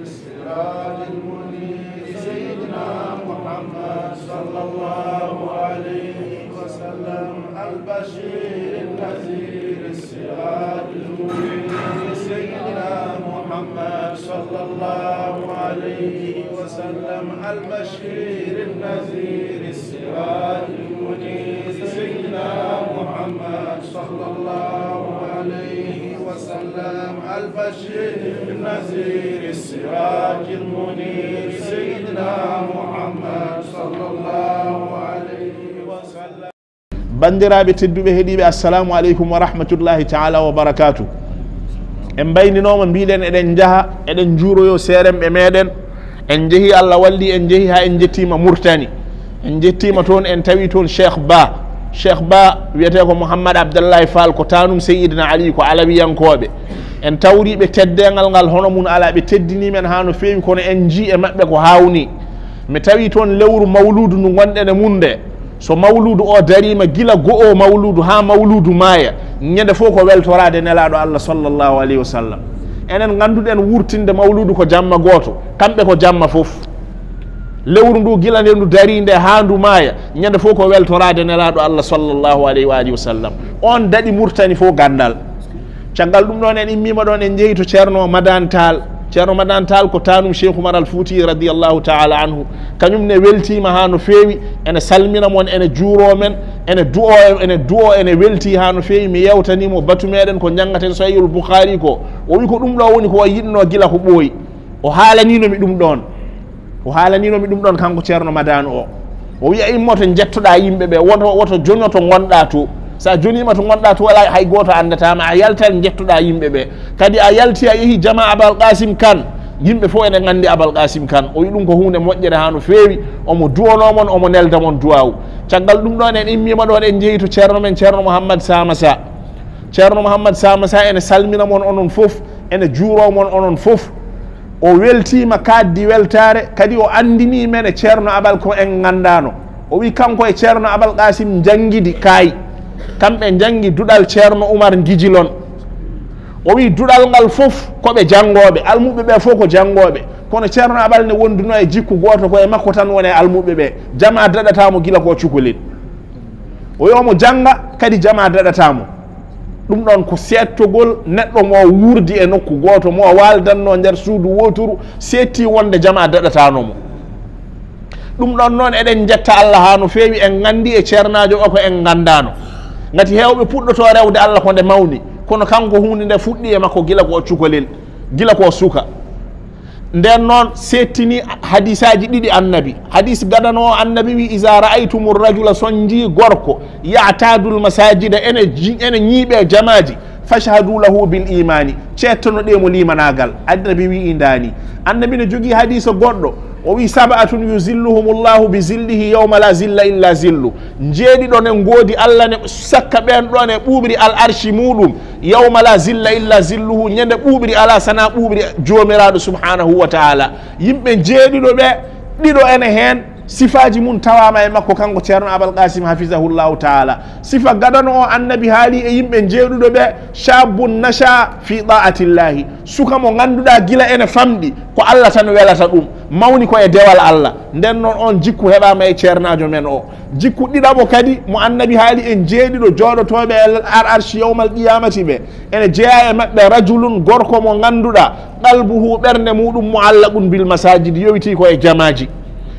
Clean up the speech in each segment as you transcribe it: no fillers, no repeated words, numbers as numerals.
السراج المنير سيدنا محمد صلى الله عليه وسلم البشير النذير السراج المنير سيدنا محمد صلى الله عليه وسلم البشير النذير السراج المنير سيدنا محمد صلى الله عليه وسلم البشير النذير السراج المنير سيدنا محمد صلى الله عليه وسلم. bandiraɓe tedduɓe heeɗiɓe assalamu aleykum wa rahmatullahi taala wa barakatuh. en bayninoma mbiɗen eɗen jaaha eɗen juuroyo seeremɓe meɗen en jeehi Allah walli en jeehi ha en jettima Mauritanie en jettima toon en tawi toon Cheikh Ba wiyete ko Mouhammad Abdallahi Fall ko tanum Seydina Ali ko alawiyankoɓe en tawriɓe teddengal ngal hono mum ala ɓe teddinimen ha no fewi kono en ji e mabɓe ko hawni mi tawi toon lewru mawludu ndu gonɗen e munde so mawludu o darima gila go'o mawludu ha mawludu maaya ñande fof ko weltorade nelaɗo Allah sallllahu alayhi wa sallam. enen ganduɗen wurtinde mawludu ko jamma goto kamɓe ko jamma fof lewru ndu gila nde ndu dari nde ha ndu maaya ñande fof ko weltorade nelaɗo Allah sallllahu alayhi wa alihi wa sallam. on daɗi Mauritanie fof gandal caggal ɗum ɗon en immima ɗon en jeeyi to ceerno Madane Tall ko tanum Cheikh Oumar Al Fouti radiallahu taala anhu kañum ne weltima ha no fewi ene salmina mon ene juuro men ene du'o ene welti ha no fewi mi yewtanimo batu meɗen ko jangaten Sahihul Bukhari ko o wi ko ɗum ɗo woni ko yinno gila ko ɓooyi o haalaninomi ɗum ɗon kanko ceerno Madane o wiya immoto jettoɗa yimɓeɓe woto joñoto gonɗa to sa jonima to gonɗa to wala hay goto andatama a yaltan jettoɗa yimɓeɓe kadi a yalti a yeehi jama Abal Qasim Kane yimɓe fof ene gandi Abal Qasim Kane o wi ɗum ko hunde moƴƴere ha no fewi omo duwonomon omo nelda mon duwawu caggal ɗum ɗon en immima ɗon en jeeyi to ceerno men ceerno Mouhammad Samasa ene salmina mon onon fof ene juuro mon onon fof o weltima kaddi weltare kadi o andini men e ceerno Abal ko en gandano o wi kanko e ceerno Abal Qasim jangguidi kaayi kamɓe jangi duɗal ceerno Oumar Guijilon o wi duɗal ngal fof koɓe jangoɓe almuɓe ɓe fof ko jangoɓe kono ceerno Abal ne wonduno e jikku goto ko e makko tan woni almuɓe ɓe jama daɗatamo gila ko cukalel o wi omo janga kadi jama daɗatamo ɗum ɗon ko settogol neɗɗo mo wurdi e nokku goto mo waldanno nder suudu woturu setti wonde jama daɗatanomo ɗum ɗon noon eɗen jetta Allah ha no fewi en gandi e ceernajo o ko en gandano gati hewɓe puɗɗoto rewde Allah ko nde mawni kono kanko hunde nde fuɗɗi e makko gila ko cukalel gila ko suka nden noon settini hadisaji ɗiɗi annabi hadis gadano o annabi wi iza ra'aytumu rajula son ji gorko ya'tadul masajida ene ñiiɓe jamaji fashhadu lahu bil imani cettonoɗemo limanagal annabi wi indani annabi ne jogui hadisa goɗɗo o wi sab'atun yuzilluhumullahu bi zillihi yawma la zilla illa zillu jeeɗiɗo ne goodi Allah ne sakka ɓen ɗon e ɓuuɓri al arshi muɗum yawma la zilla illa zilluhu ñande ɓuuɓri ala sana ɓuuɓri jomiraɗo subhanahu wa taala yimɓe jeeɗiɗo ɓe ɗiɗo ene hen sifaji mum tawama e makko kanko ceerno Abal Qasim hafizahullahu taala sifa gadano o annabi haali e yimɓe jeeɗuɗo ɓe shabun nasha fi ta'atillahi suka mo ganduɗa gila ene famɗi ko Allah tan welata ɗum mawni ko e dewal Allah nden noon on jikku heɓama e ceernajo men o jikku ɗiɗaɓo kadi mo annabi haali en jeeɗiɗo joɗotoɓe e arshi yawmal qiyamati ɓe ene jeeya e mabɓe rajulun gorko mo ganduɗa qalbuhu ɓernde muɗum muallaqun bil masajid yowiti ko e jamaji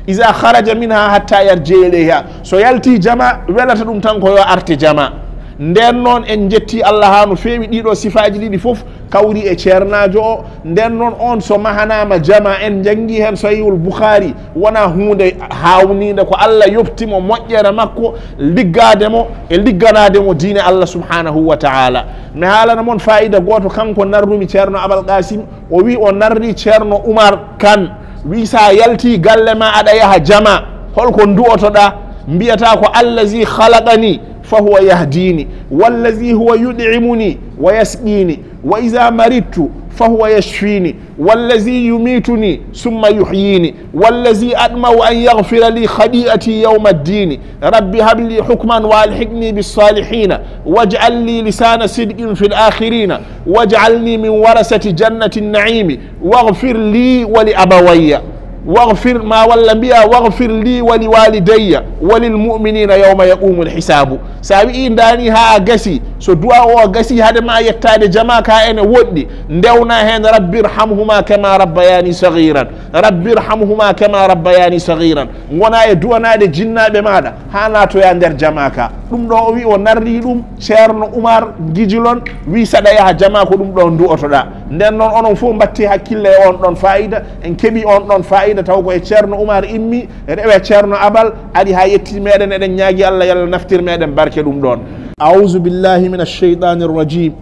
iza kharaja minha hatta yarji ilayha so yalti jama welata ɗum tan ko yo arte jama nden noon en jetti Allah ha no fewi ɗiɗo sifaji ɗiɗi fof kawri e ceernajo o nden noon on so mahanama jama en jangi hen Sahihul Bukhari wona hunde hawnide ko Allah yoftimo moƴƴere makko liggademo e ligganademo diine Allah subhanahu wa taala mi haalana moon fayida goto kanko narrumi ceerno Abal Qasim o wi o narri ceerno Oumar Kane wi sa yalti galle ma aɗa yaha jama holko du'otoɗa mbiyata ko allazi khalaqani fahuwa yahdini wallazi huwa yud'imuni wa yasqini wa iza maridtu فهو يشفيني والذي يميتني ثم يحييني والذي أطمع أن يغفر لي خطيئتي يوم الدين رب هب لي حكما والحقني بالصالحين واجعل لي لسان صدق في الآخرين واجعلني من ورثة جنة النعيم واغفر لي ولأبوي واغفر ما والأنبياء واغفر لي ولوالدي وللمؤمنين يوم يقوم الحساب سابئين داني ها غسي سو دعاء غسي هذا ما يتاد جماعة كائن ودي ندونا هن رب ارحمهما كما ربياني صغيرا رب ارحمهما كما ربياني صغيرا ونا يدونا دي جنة بماذا هانا تو يندر جماعة دم دو وي ونري دم شيرن عمر جيجلون وي سدا يا جماعة دم دو ندو اوتودا nden non onon fu batti hakkille on don faida en kebi on don faida taw ko e ceerno Oumar immi rewe ceerno Abal adi ha yetti meden eden nyaagi Allah yalla naftir meden barke dum don a'udhu billahi minash shaitanir rajim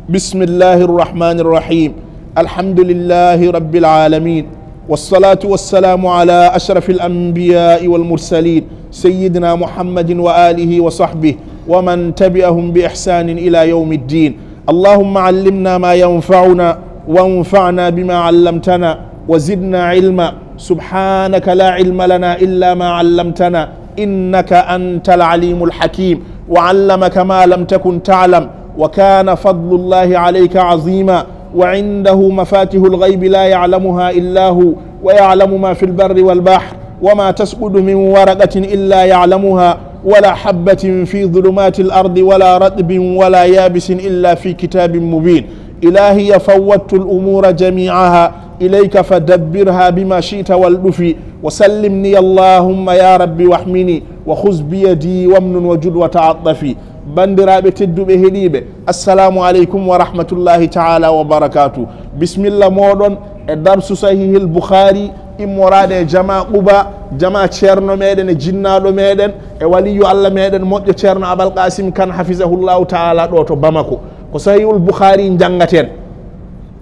bismillahir rahmanir rahim alhamdulillahi rabbil alamin wassalatu wassalamu ala ashrafil anbiya'i wal mursalin sayyidina Muhammadin wa alihi wa sahbihi wa man tabi'ahum bi ihsanin ila yawmiddin اللهم علمنا ما ينفعنا وانفعنا بما علمتنا وزدنا علما سبحانك لا علم لنا إلا ما علمتنا إنك أنت العليم الحكيم وعلمك ما لم تكن تعلم وكان فضل الله عليك عظيما وعنده مفاتيح الغيب لا يعلمها إلا هو ويعلم ما في البر والبحر وما تسقط من ورقة إلا يعلمها ولا حبة في ظلمات الأرض ولا رطب ولا يابس إلا في كتاب مبين إلهي فوضت الأمور جميعها إليك فدبرها بما شئت واللفي وسلمني اللهم يا ربي واحمني وخذ بيدي وامن وجد وتعطفي بندرابة تدب هليبة السلام عليكم ورحمة الله تعالى وبركاته بسم الله مودون الدرس صحيح البخاري immorade jama quba jama ceerno meɗen e jinnaɗo meɗen e waliyu Allah meɗen moƴƴo ceerno Abal Qasim Kane hafizahullahu taala ɗo to Bamako ko sahihul Bukhari jangaten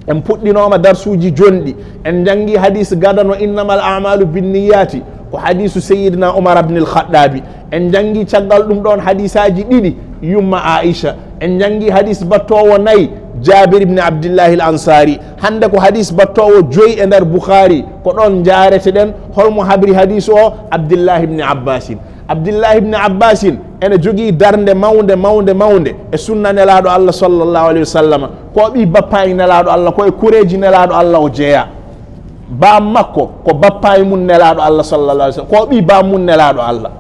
en puɗɗinoma darsuji jonɗi en jangi hadis gadano innamal a'malu binniyati ko hadisu sayyidina Umar ibn al-Khattabi en jangi caggal ɗum ɗon hadisaji ɗiɗi yumma Aisha en jangi hadis battowo nayyi Jabir ibn Abdullah al-Ansari hande ko hadis battowo joyi e nder Bukhari ko ɗon jarete ɗen holmo habri hadis o Abdullah ibn Abbasin Abdullah ibn Abbasin ene jogui darde mawde e sunna nelaɗo Allah sallallahu alayhi wa sallam ko ɓi bappayi nelaɗo Allah ko e kureji nelaɗo Allah o jeeya ba makko ko bappayi mum nelaɗo Allah sallallahu alayhi wa sallam ko ɓi ba mum nelaɗo Allah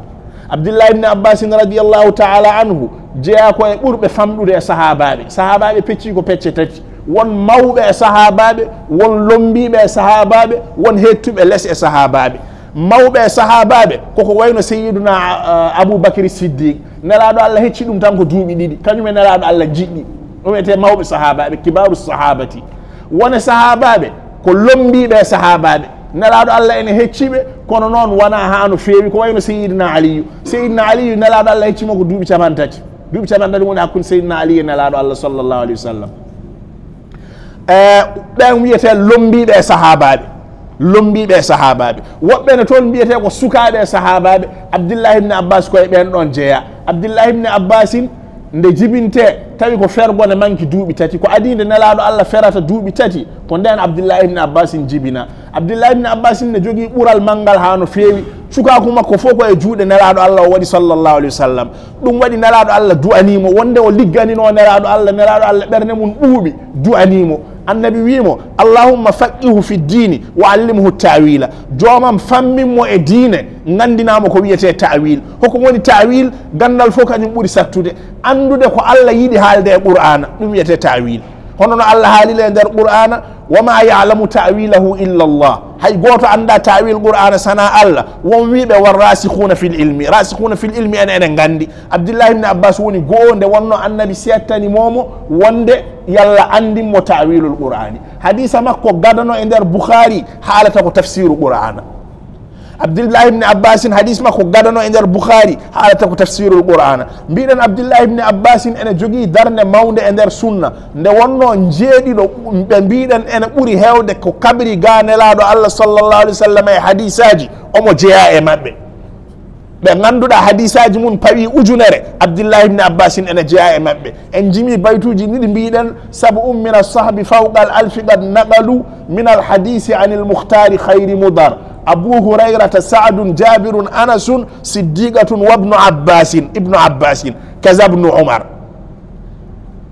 Abdullah ibn Abbasin radiyallahu ta'ala anhu jeeya ko e ɓurɓe famɗude e sahabaɓe pecci ko pecce tati won mawɓe e sahabaɓe won lombiɓe e sahabaɓe won hettuɓe less e sahabaɓe mawɓe e sahabaɓe koko wayno sayyiduna Aboubacry Siddiq nelaɗo Allah hecci ɗum tan ko duuɓi ɗiɗi kañum e nelaɗo Allah jiɗɗi ɗum ete mawɓe sahabaɓe kibaru sahabati wone sahabaɓe ko lombiɓe e sahabaɓe nelaɗo Allah ene hecciɓe kono noon wona ha no feewi ko wayno sayyidina Aliyu nelaɗo Allah heccimo ko duuɓi capantati woni hakkude sayyidina Ali e nelaɗo Allah sallallahu alayhi wa sallam ɓen wiyete lombiɓe e sahabaɓe woɓɓe ne toon mbiyete ko sukaɓe e sahabaɓe Abdullah ibn Abbas koye ɓen ɗon jeeya Abdullah ibn Abbasin nde jibinte tawi ko fergone manki duuɓi tati ko adinde nelaɗo Allah ferata duuɓi tati ko nden Abdullah ibn Abbasin jibina Abdullah ibn Abbasin ne jogui ɓural manggal ha no feewi cukaku makko fof ko e juuɗe nelaɗo Allah o waɗi sallallahu alayhi wa sallam ɗum waɗi nelaɗo Allah du'animo wonde o ligganino nelaɗo Allah ɓernde mum ɓuuɓi du'animo annabi wimo allahumma faqihu fi ddini wa allimhu ta'wila jomam famminmo e diine gandinamo ko wiyete ta'wil hoko woni ta'wil gandal fof kañum ɓuuri sattude andude ko Allah yiɗi haalde e qur'ana ɗum wiyete ta'wil hono no Allah haalile e nder qur'ana wama ya'lamu ta'wilahu illa Allah hay goto anda ta'wil qur'ana sana Allah won wiɓe won rasikhuna fil ilmi enen gandi Abdullah ibn Abbas woni goo nde wonno annabi settani momo wonde yalla andinmo ta'wilul qur'ani hadisa makko gadano e nder Bukhari haalata ko tafsiru qur'ana Abdullah ibn Abbasin hadis makko gadano e nder Bukhari haalata ko tafsirul qur'ana mbiɗen Abdullah ibn Abbasin ene jogui darde mawde e nder sunna nde wonno jeeɗiɗo ɓe mbiɗen ene ɓuuri hewde ko kabri ga nelaɗo Allah sallallahu alayhi wa sallam e hadisaji omo jeeya e mabɓe ɓe ganduɗa hadisaji mum pawi ujunere abdillah ibne abbasin ene jeeya e maɓɓe en jimi baytuji ɗiɗi mbiɗen sab'um min alsahbi fawqa al alfi qad naqalu min alhadisi an ilmukhtari hayri mudar abu hurayrata saadun jabirun anasun siddiqatun wabnu abbasin ibnu abbasin kaza bnu umar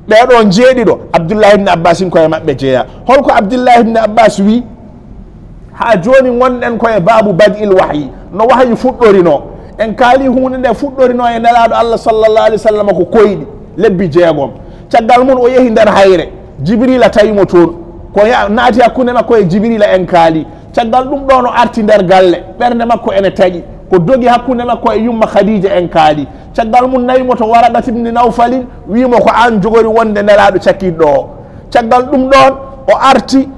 ɓeɗo jeeɗiɗo abdullah ibne abbasin koye maɓɓe jeeya holko abdullah ibne abbas wi ha joni gonɗen koye babu bad'il wahyi no wahyi fuɗɗorino en kaali hunde nde fuɗɗorino e nelaɗo allah sallallah alih w sallam ko koyɗi lebbi jeegom caggal mum o yeehi nder hayre jibrila tawimo toon ko naati hakkude makko e jibrila en kaali caggal ɗum ɗo no arti nder galle ɓernde makko ene taƴi ko dogi hakkude makko e yumma khadija en kaali caggal mum nawimo to Waraqat ibn Nawfalin wimo ko an jogori wonde nelaɗo cakkiɗɗo o caggal ɗum ɗon o arti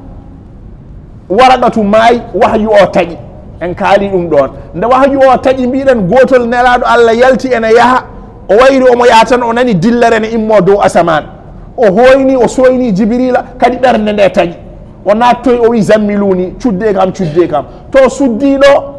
Waraqatu maayi wahyu o taƴi en kaali ɗum ɗon nde wahyu o taƴi mbiɗen gotol nelaɗo allah yalti ene yaaha o wayri omo yaha tan o nani dillere ne immo dow asaman o hoyni o soyni jibrila kadi ɓernde nde taƴi o nattoy o wi zammiluni cudde kam to suddiɗo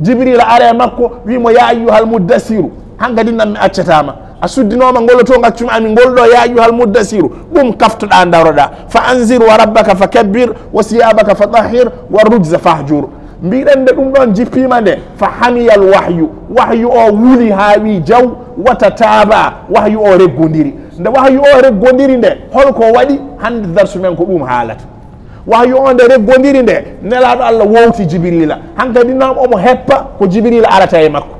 jibrila are makko wimo ya ayyuhal muddasiru hankadi nan mi accatama a suddinoma ngoloto gaccumi ami ngolɗo ya ayyuhal muddasiru ɗum kaftoɗa daroɗa fa anzir wa rabbaka fa kabbir wa siyabaka fa tahir wa rujza fahjur mbiɗen nde ɗum ɗon jippima nde fa hamiyal wahyu o wuli ha wi jaw wata taaba wahyu o reggodiri nde wahyu o reggodiri nde holko waɗi hande darsu men ko ɗum haalata wahyu o nde reggodiri nde nelaɗo allah wowti jibrila hankadi nam omo heppa ko jibrila arata e makko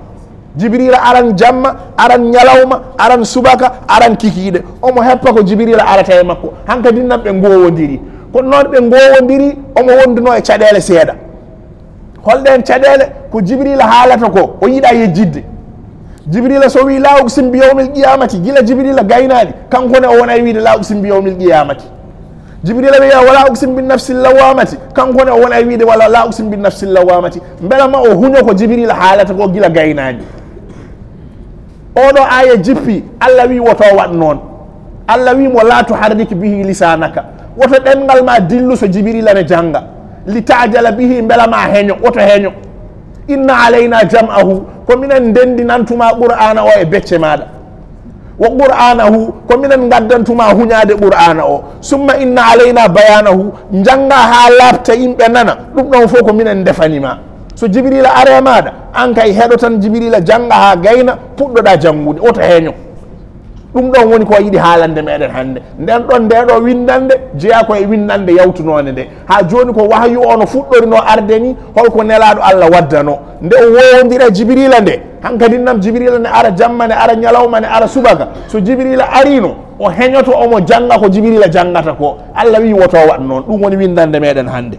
jibrila aran jamma aran ñalawma aran subaka aran kikiɗe omo heppa ko jibrila arata e makko hankadi nam ɓe gowodiri kono noon ɓe gowodiri omo wonduno e caɗele seeɗa holɗen caɗele ko jibrila haalata ko o yiiɗa yejjidde jibrila so wi la uksim bi yawmil qiyamati gila jibrila gaynaɗi kankone o wona e wiide la uksim bi yawmil qiyamati jibrila wiya wala uksim bin nafsi lawamati kankone o wona e wiide wala la uksim bin nafsi lawamati beelama o huño ko jibrila haalata ko gila gaynaɗi oɗo aya jippi allah wi woto waɗ noon allah wimo la tuharrik bihi lisanaka woto ɗemgal ma dillu so jibrila ne janga li tajala bihi beelama heño woto heño inna alayna jam'ahu ko minen ndendinantuma qur'ana o e becce maɗa wa qur'anahu ko minen gaddantuma huñade qur'ana o summa inna alayna bayanahu janga ha labta yimɓe nana ɗum ɗon fof ko minen defanima so jibrila are maɗa an kay heɗo tan jibrila janga ha gayna puɗɗoɗa jangude oto heño ɗum ɗon woni ko yiɗi haalande meɗen hannde nden ɗon ndeɗo windande jeeya koye windande yawtunode nde ha joni ko wahyu o no fuɗɗorino arde ni holko nelaɗo allah waddano nde o wowodira jibrila nde hankadi nam jibrila ne ara jamma ne ara ñalawma ne ara subaka so jibrila arino o heñoto omo janga ko jibrila jangata ko allah wi woto waɗ noon ɗum woni windande meɗen hannde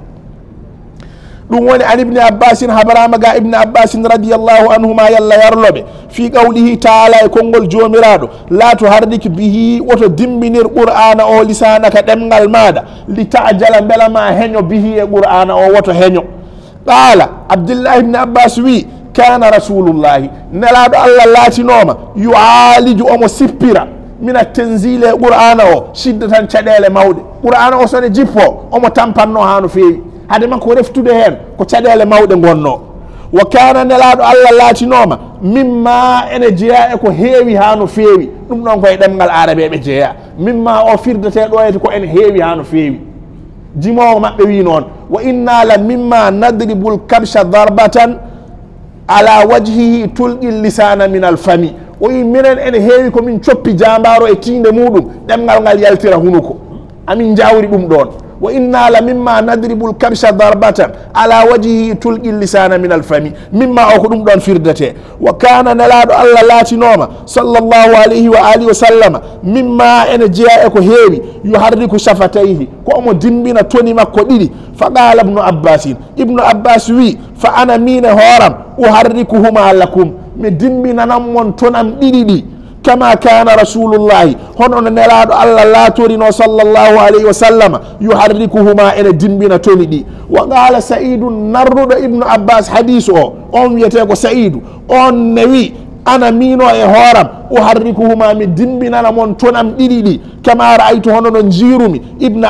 ɗum woni an ibni abbasin habarama ga ibne abbasin radiallahu anhuma yalla yarloɓe fi qawlihi taala e konngol jomiraɗo la tuharrik bihi woto dimbinir qur'ana o lisanaka ɗemgal maɗa li tajala beelama heño bihi e qur'ana o woto heño qala abdillah ibne abbas wi kana rasulullahi nelaɗo allah laatinoma yualiju omo sippira mina tenzile e qur'ana o sidda tan caɗele mawɗe qur'ana o sone jippo omo tampanno ha no fewi hade makko reftude hen ko caɗele mawɗe gonno wa kana nelaɗo allah laatinoma mimma ene jeeya e ko heewi ha no feewi ɗum ɗon koye ɗemgal arabeɓe jeeya mimma o firdete ɗo ete ko ene heewi ha no feewi jimowo maɓɓe wi noon wa inna la mimma nadribul kabsha darbatan ala wajhihi tulqi lisana min alfami o wi minen ene heewi komin coppi jambaro e tinde muɗum ɗemgal ngal yaltira hunuko amin jawri ɗum ɗon wa inna la mimma nadribul kabsha darbatan ala wajhihi tulqi lisana min alfami mimma o ko ɗum ɗon firdete wa kana nelaɗo allah laatinoma sallllahu alayhi wa alihi wa sallama mimma ene jeeya e ko heewi yuharriku shafatayhi ko omo dimbina toni makko ɗiɗi fa qala ibnu abbas wi fa ana mine hooram uharrikuhuma lakum mi dimbinananmon tonam ɗiɗi ɗi kama kana rasulullahi hono no nelaɗo allah laatorino sallllahu alayhi wa sallama yuharrikuhuma ene dimbina toni ɗi wa qala saidu narruɗo ibnu abbas hadis o on wiyete ko saidu on ne wi ana mino e hooram uharrikuhuma mi dimbinana mon tonam ɗiɗi ɗi kama ra'aytu hono no jirumi ibnu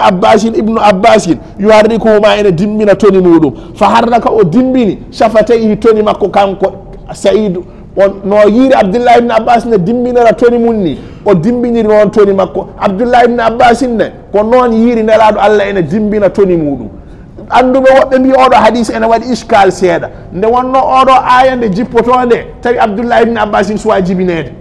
abbasin yuharrikuhuma ene dimbina toni muɗum fa harraka o dimbini shafatayhi toni makko kanko saidu no yiiri Abdullah ibn Abbas ne dimbinira toni mum ni o dimbiniri noon toni makko. Abdullah ibn Abbas ne ko noon yiiri nelaɗo Allah ene dimbina toni muɗum. Anduɓe woɓɓe mbi oɗo hadis ene waɗi iskal seeɗa nde wonno oɗo aya nde jippoto nde tawi Abdullah ibn Abbas suwa jibinede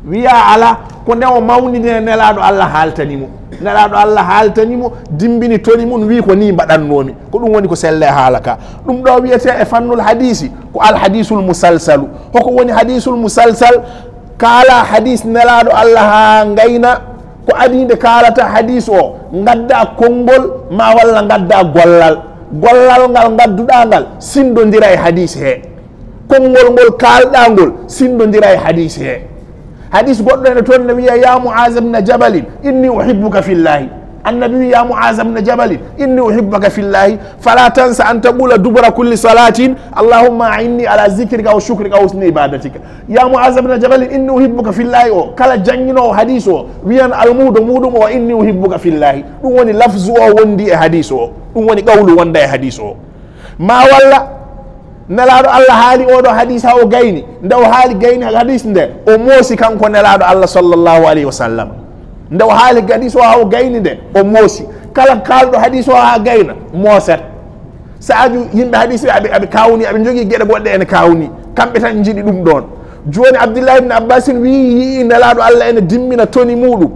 wiya ala ko nde o mawnide nelaɗo Allah haaltanimo, nelaɗo Allah haaltanimo dimbini toni mum wi ko ni mbaɗannomi, ko ɗum woni ko selle haala ka. ɗum ɗo wiyete e fannul hadisi ko al hadisul musalsalu. hoko woni hadisul musalsal? kaala hadis nelaɗo Allah ha gayna ko adide kalata hadis o gadda konngol ma walla gadda gollal, gollal ngal gadduɗa ngal sindodira e hadis he, konngol ngol kalɗa ngol sindodira e hadis he. hadis goɗɗo ene toon ne wiya ya Muaz ibn Jabalin inni uhibbuka fillahi, annabi wi ya Muaz ibn Jabalin inni uhibbuka fillahi fala tansa an taqula dubura kulli salatin allahumma a'inni ala zikrika wa shukrika wa husni ibadatika. ya Muaz ibn Jabalin inni uhibbuka fillahi o kala jangino hadis o wiyan almudo muɗum o inni uhibbuka fillahi, ɗum woni lafzu o wondi e hadis o, ɗum woni qawlu wonda e hadis o. ma walla nelaɗo Allah haali oɗo hadis ha o gayni, nde o haali gayni hadis nde o moosi kanko nelaɗo Allah sallllahu alayhi wa sallam, nde o haali hadis o ha o gayni nde o moosi. kala kalɗo hadis o ha gayna mooset. saaju yimɓe hadis ɓe aɓe kawni, aɓe jogui gueɗe goɗɗe ene kawni, kamɓe tan jiiɗi ɗum ɗon. joni Abdullah ibn Abbas wi yii nelaɗo Allah ene dimbina toni muɗum,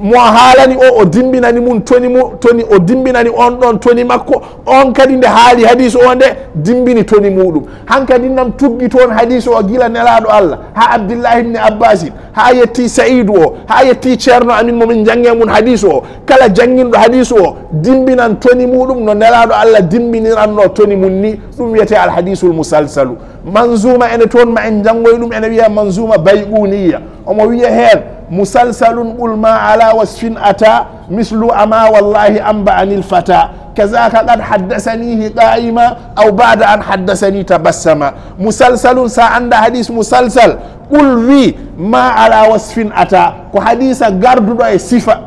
mo haalani o dimbinani mum toni o dimbinani on ɗon toni makko, on kadi nde haali hadis o nde dimbini toni muɗum. hankadi nam tuggi toon hadis o gila nelaɗo Allah ha Abdullah ibn Abbas ha yetti Saïdu o ha yetti ceerno amin momin jange mum hadis o. kala janginɗo hadis o dimbinan toni muɗum no nelaɗo Allah dimbiniranno toni mum ni, ɗum wiyete al hadisul musalsalu. manzuma ene toon ma en jangoy ɗum, ene wiya manzuma bayquniya. omo wiya hen musalsalun qul ma ala wasfin ata mislu ama wallahi amba anil fata kazaka qad haddasanihi qa'ima aw ba'da an haddasani tabassama. musalsalun sa anda hadis musalsal qul wi ma ala wasfin ata ko hadisa garduɗo e sifa,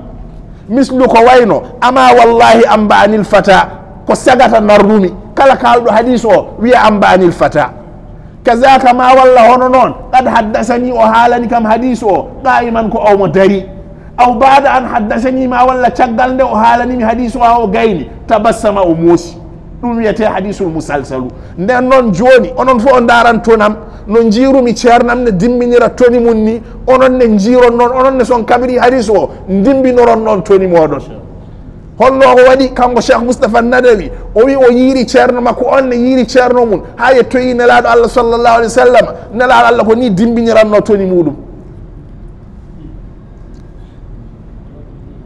mislu ko wayno ama wallahi amba anil fata ko sagata narrumi, kala kalɗo hadis o wiya amba anil fata. kazaka ma walla hono noon qad haddasani o haalani kam hadis o qa'iman ko omo dari, aw ba'da an haddasani ma walla caggal nde o haalanimi hadis o ha o gayni tabassama o moosi, ɗum wiyete hadisul musalsalu. nden noon joni onon fo o darantonam no jiirumi ceernam ne dimbinira toni mum ni, onon ne jiiron noon, onon ne son kabiri hadis o dimbinoron noon toni moɗon. holno ko waɗi kanko Cheikh Moustapha Nadawi o wi o yiiri ceerno makko, on ne yiiri ceerno mum ha yettoyi nelaɗo Allah sallllahu alih wa sallam, nelaɗo Allah ko ni dimbiniranno toni muɗum,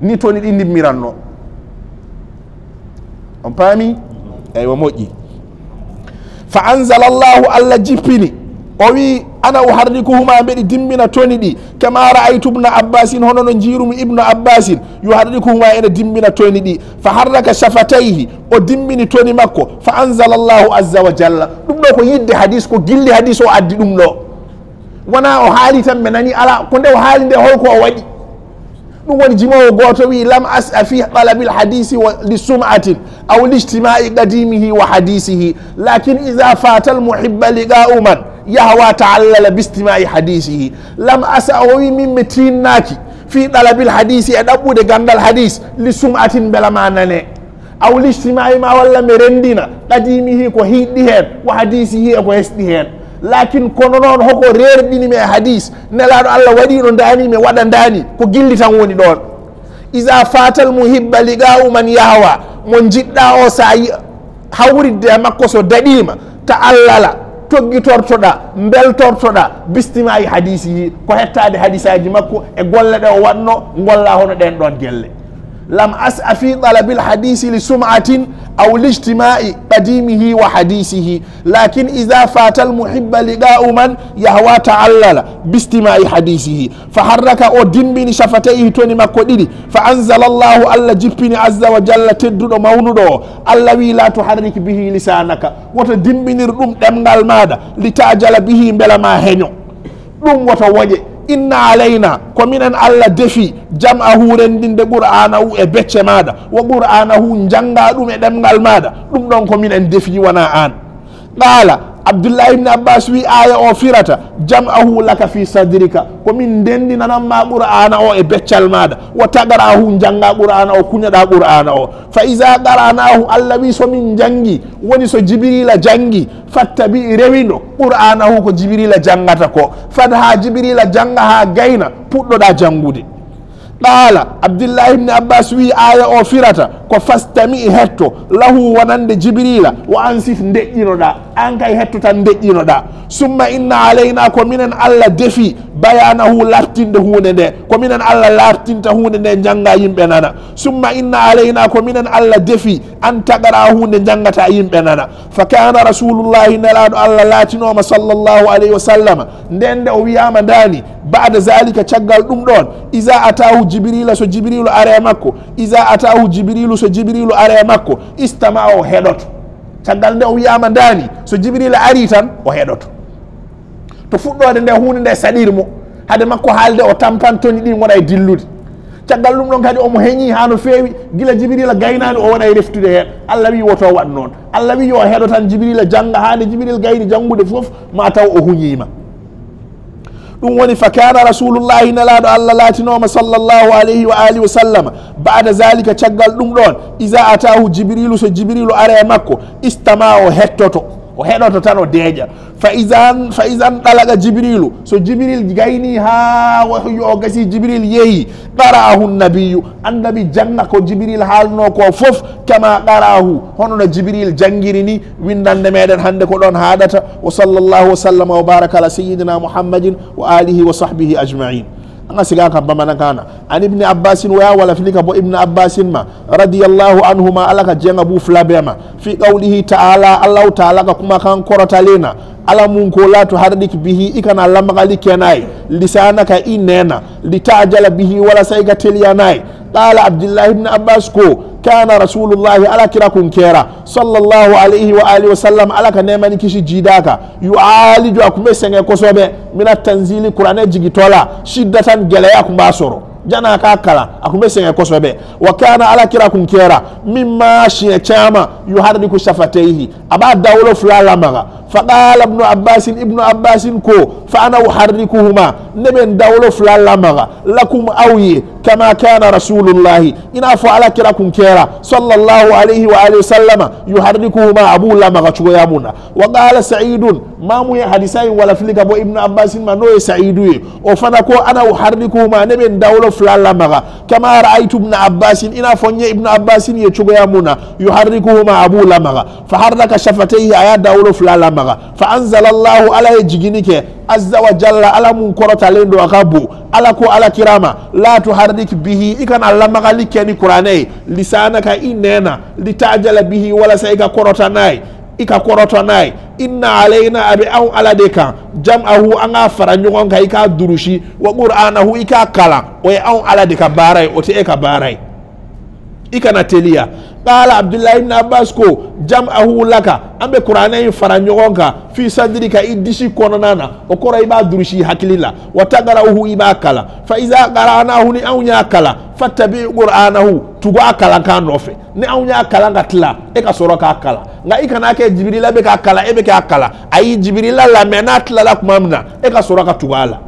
ni toni ɗi dimmiranno. on paami? eywa moƴƴi. fa anzala llahu Allah jippini o wi ana uharrikuhuma mbeɗi dimbina toni ɗi kama ra'aytu ibna abbasin hono no jiirumi ibnu abbasin yuharrikuhuma ene dimbina toni ɗi. fa harraka shafatayhi o dimbini toni makko. fa anzala llahu azza wa jalla. ɗum ɗo ko yidde hadis, ko gilli hadis o addi ɗum ɗo, wona o haali tan ɓe nani, ala ko nde o haali nde holko o waɗi. ɗum woni jimowo goto wi lam as'a fi talabil hadisi li sum'atin aw lijtimai qadimihi wa hadisihi lakin idha fata al muhibba liqa'u man yahwa ta'allala bistimai hadisihi. lam asa o wi min mi tinnaki fi talabil hadisi e ɗaɓɓude gandal hadis li sum'atin bela ma nane, aw lijtimai ma walla mi rendina qadimihi ko hiɗɗi hen wa hadisihi e ko hesɗi hen. lakin kono noon hoko rerɗinimi e hadis nelaɗo Allah waɗino dani mi waɗa dani ko gilli tan woni ɗon. isa fatal muhibba liqa'u man yahwa, mo jiɗɗa o sa hawridde e makko so daɗima ta allala toggitortoɗa beltortoɗa bistima e hadisi ko hettade hadisaji makko e golle ɗe o waɗno golla hono ɗen ɗon gelle. lam as'a fi talabil hadisi li sum'atin aw lijtimai qadimihi wa hadisihi lakin idha fata al muhibba liqa'u man yahwa ta'allala bistimai hadisihi. fa harraka o dimbini shafatayhi toni makko ɗiɗi. fa anzala allahu Allah jippini azza wa jalla tedduɗo mawnuɗo o. Allah wi la tuharrik bihi lisanaka, woto dimbinir ɗum ɗemgal maɗa li tajala bihi beela ma heño ɗum woto woƴe. inna alayna ko minen Allah defi jam'ahu rendinde qur'anahu e becce maɗa wa qur'anahu janga ɗum e ɗemgal maɗa, ɗum ɗon ko minen defi wona an. qala abdullah ibn abbas wi aya o firata jam'ahu laka fi sadrika ko min dendi nanamma qur'ana o e beccal mada wa tagarahu janga qur'ana o kunyada qur'ana o fa iza qara'nahu allah wi so min jangi woni so jibrila jangi fattabi rewido qur'anahu ko jibrila jangata ko fadha jibrila janga ha gayna puddoda jangude qala abdullah ibn abbas wi aya o firata ko fastami hetto lahu wonande jibrila wa ansif deƴƴinoɗa an kay hetto tan deƴƴinoɗa summa inna alayna ko minen allah defi bayanahu lartinde hunde nde ko minen allah lartinta hunde nde janga yimɓe nana summa inna alayna ko minen allah defi an tagara hunde jangata yimɓe nana fa kana rasulullahi nelaɗo allah latinoma sallllahu alayhi wa sallam nden nde o wiyama dani bada zalika caggal ɗum ɗon isa atahu jibrila so jibrilu are makko isa atahu jibrilu so jibrilu are makko istama o heɗoto caggal nde o wiyama dani so jibrila ari tan o heɗoto to fuɗɗode nde hunde nde saɗirmo hade makko haalde o tampantoni ɗin waɗa e dillude caggal ɗum ɗon kadi omo heeñi ha no feewi gila jibrila gaynani o waɗa e reftude hen allah wi woto waɗ noon allah wi yo heɗo tan jibrila jangga hade jibril gayni jangude foof ma taw o huñima ɗum woni fa kana rasulullahi nelaɗo allah latinoma sallllahu alayhi wa alihi wa sallam bada zalika caggal ɗum ɗon isa atahu jibrilu so jibrilu are makko istama o hettoto o heɗoto tan o deeƴa fa isan ɗalaga jibrilu so jibril gayni ha yo gasi jibril yeehi qara'ahu nabiyu annabi janga ko jibril haalno ko foof kama qara'ahu hono no jibril jangiri ni windande meɗen hande ko ɗon haɗata wa sallllahu wa sallama wa baraka ala sayidina muhammadin wa alihi wa sahbihi ajmain anga siga kam bamana kana an ibni abbasin waya wala filika bo ibni abbasin ma radiyallahu anhuma alaka jenga bu flabema fi qawlihi ta'ala allahu ta'ala ka kuma kan korotalena ala mun ko la tuharrik bihi ikana lamagali kenai lisanaka inena litajala bihi wala sayga teliyanai qala abdullah ibn abbas ko kana rasulullahi ala kirakun kera sallallahu alayhi wa alihi wa sallam ala ka nemani kishi jidaka yu'aliju akume senge kosobe mina tanzili qur'ane jigitola shiddatan gelaya kumba soro jana ka kala akume senge kosobe wa kana ala kirakun kera mimma shi chama yuharriku shafatayhi aba dawlo fulala maga faqala ibnu abbasin ko fa ana uharrikuhuma neben dawlo fulala maga lakum awiye kama kana rasulullahi ina fo ala kirakun kera sallallahu alayhi wa alihi sallama yuharrikuhuma abu lamaga chugo yamuna wa qala sa'idun mamu ya hadisai wala filika bo ibnu abbasin ma no sa'idu o fana ko ana uharrikuhuma neben dawlo fulala maga kama ra'aytu ibnu abbasin ina fo nye ibnu abbasin ye chugo yamuna yuharrikuhuma abu lamaga fa harraka shafatayhi aya dawlo fulala maga fa anzala Allahu ala yajginike azza wa jalla ala mun korota lendo akabu ala ko ala kirama la tuharrik bihi ikan alla magali keni qur'ane lisanaka inena litajala bihi wala sayga korota nay ika korota nay inna alaina abi aw ala deka jam'ahu anga faranyon ka ika durushi wa qur'anahu ika kala o aw ala deka baray o te eka baray ikana telia qala abdullah ibn abbas ko jam'ahu laka ambe qur'ana faranyogonka fi sadrika idishi kononana o kora iba durushi hakilila watagarahu iba kala fa iza qara'nahu ni awnya kala fattabi qur'anahu tugo akala kanofe ni awnya kala ngatla e ka soroka akala nga ikana ke jibrila be ka akala e be ka akala ayi jibrila la menatla la kumamna e ka soroka tugala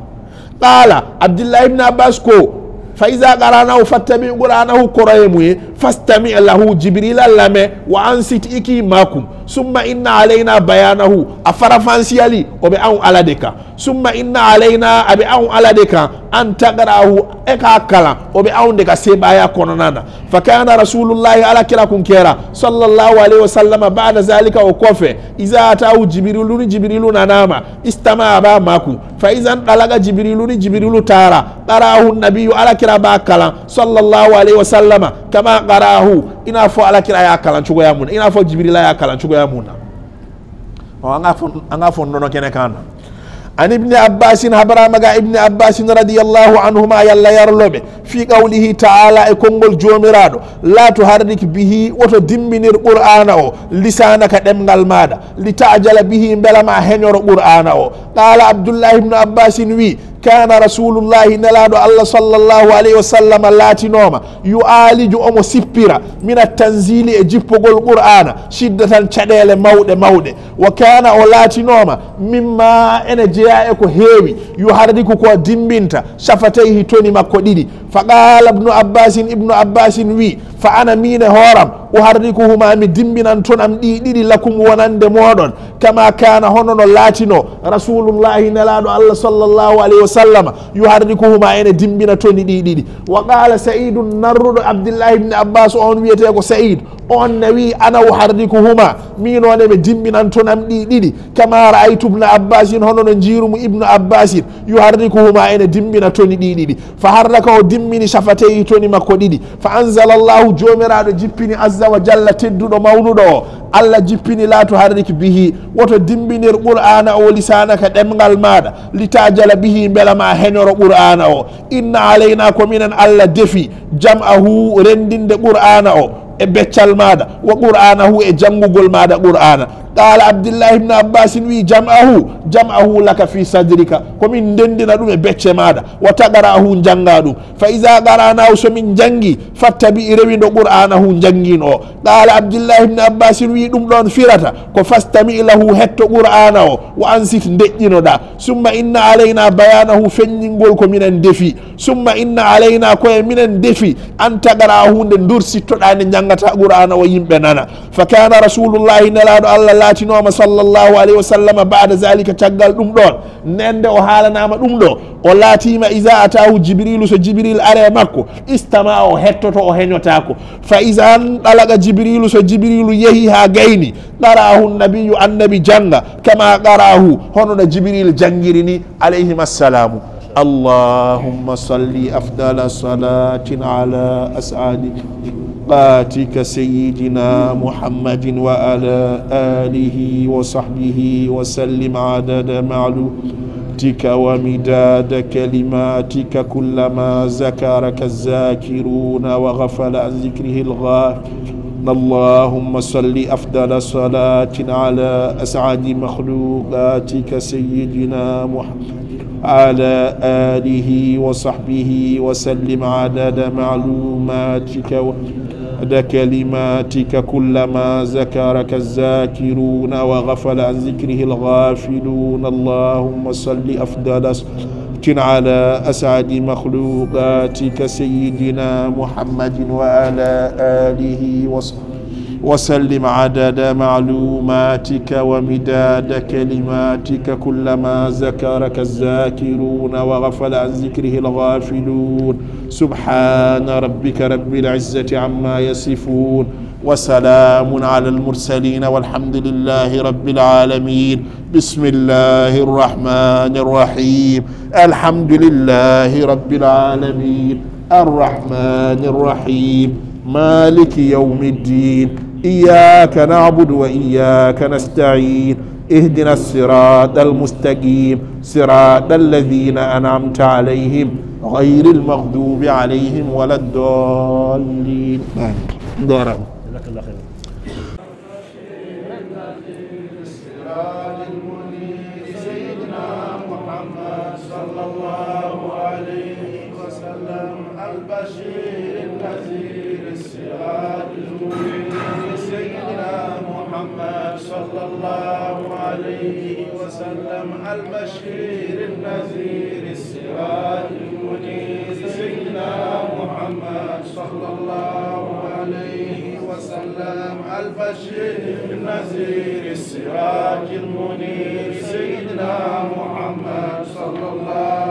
qala abdullah ibn abbas ko فإذا قرأناه فاتبع قرآنه قرآنه فاستمع له جبريل اللمه وأنصت إكي ماكم ثم إن علينا بيانه أفرفانسيالي وبأون على دكا ثم إن علينا أبأون على دكا أن تقرأه إكا كلا وبأون دكا سيبايا كونانا فكان رسول الله على كلاكم كيرا صلى الله عليه وسلم بعد ذلك وكفى إذا أتاه جبريل ناما استمع أبا ماكم فإذا انطلق جبريل تارا قرأه النبي على كلا باكلا صلى الله عليه وسلم كما قرأه إنا فو على كلا يا كلا نشوغو يامونا إنا فو جبريل يا كلا نشوغو يامونا أنا فو نونو كنا كان عن ابن عباس هبرامغا ابن عباس رضي الله عنهما يلا يرلوبه في قوله تعالى اكونغول جوميرادو لا تحرك به وتدمنير القران او لسانك دمغال مادا لتعجل به بلا ما هنيور القران او قال عبد الله بن عباس وي kana rasulullahi nelaɗo allah sallllahu alayhi wa sallam laatinoma yu'aliju omo sippira mina tanzili e jippogol qur'ana shiddatan caɗele mawɗe mawɗe wa kana o laatinoma mimma ene jeeya e ko heewi yuhardiku ko dimbinta shafatayhi toni makko ɗiɗi fa qala ibnu abbasin wi fa ana mine hooram uhardikuhuma mi dimbinan ton am ɗi ɗiɗi lakum wonande moɗon kama kana hono no laatino rasulullahi nelaɗo allah sallllahu alayhi wa sallam yuhardikuhuma ene dimbina toni ɗi ɗiɗi wa qala saidu narruɗo abdillahi ibne abbas on wiyete ko said on ne wi ana uhardikuhuma minone ɓe dimbinan ton am ɗi ɗiɗi kama ra'aytu ibne abbasin hono no jirumu ibnu abbasin yuhardikuhuma ene dimbina toni ɗi ɗiɗi fa hardaka o dimmini shafateyi toni makko ɗiɗi fa anzala llahu jomiraɗo jippini azza wa jalla tedduɗo mawnuɗo o allah jippini la tuharrik bihi woto dimbinir qur'ana o lisanaka ɗemgal maɗa litajala bihi beela ma heñoro qur'ana o inna alayna ko minen allah defi jam'ahu rendinde qur'ana o e beccal maɗa wa qur'anahu e janngugol maɗa qur'ana qala abdillah ibne abbasin wi jam'ahu laka fi sadrika komin ndendina ɗum e becce maɗa wa taqarahu jangga ɗum fa ida qaranahu somin jangi fattabi rewindo qur'anahu jangguin o qala abdillah ibne abbasin wi ɗum ɗon firata ko fastami lahu hetto qur'ana o wa ansit deƴƴinoɗa summa inna alayna bayanahu feññingol ko minen defi summa inna alayna koye minen defi an taqarahu nde dursittoɗa nde jangata qur'ana o yimɓe nana fa kana rasulullahi nelaɗo allah laatinoma sallllahu alayhi wa sallam bada zalika caggal ɗum ɗon nende o haalanama ɗum ɗo o laatima isa atahu jibrilu so jibril are makko istama o hettoto o heñotako fa isa an ɗalaga jibrilu so jibrilu yeehi ha gayni qarahu nabiyu annabi janga kama qarahu hono no jibril jangiri ni alayhim assalamu allahumma salli afdala salatin ala as'adi قاتك سيدنا محمد وعلى آله وصحبه وسلم عدد معلوماتك ومداد كلماتك كلما ذكرك الذاكرون وغفل عن ذكره الغافلون اللهم صل أفضل صلاة على أسعد مخلوقاتك سيدنا محمد على آله وصحبه وسلم عدد معلوماتك كلماتك كلما ذكرك الذاكرون وغفل عن ذكره الغافلون اللهم صل أفضل على أسعد مخلوقاتك سيدنا محمد وعلى آله وصحبه وسلم عدد معلوماتك ومداد كلماتك كلما ذكرك الذاكرون وغفل عن ذكره الغافلون سبحان ربك رب العزة عما يصفون وسلام على المرسلين والحمد لله رب العالمين بسم الله الرحمن الرحيم الحمد لله رب العالمين الرحمن الرحيم مالك يوم الدين إياك نعبد وإياك نستعين اهدنا الصراط المستقيم صراط الذين أنعمت عليهم غير المغضوب عليهم ولا الضالين ضرب سيدنا محمد صلى الله عليه وسلم البشير النذير السراج المنير سيدنا محمد صلى الله عليه وسلم البشير النذير السراج المنير سيدنا محمد صلى الله عليه وسلم البشير النذير السراج المنير سيدنا محمد صلى الله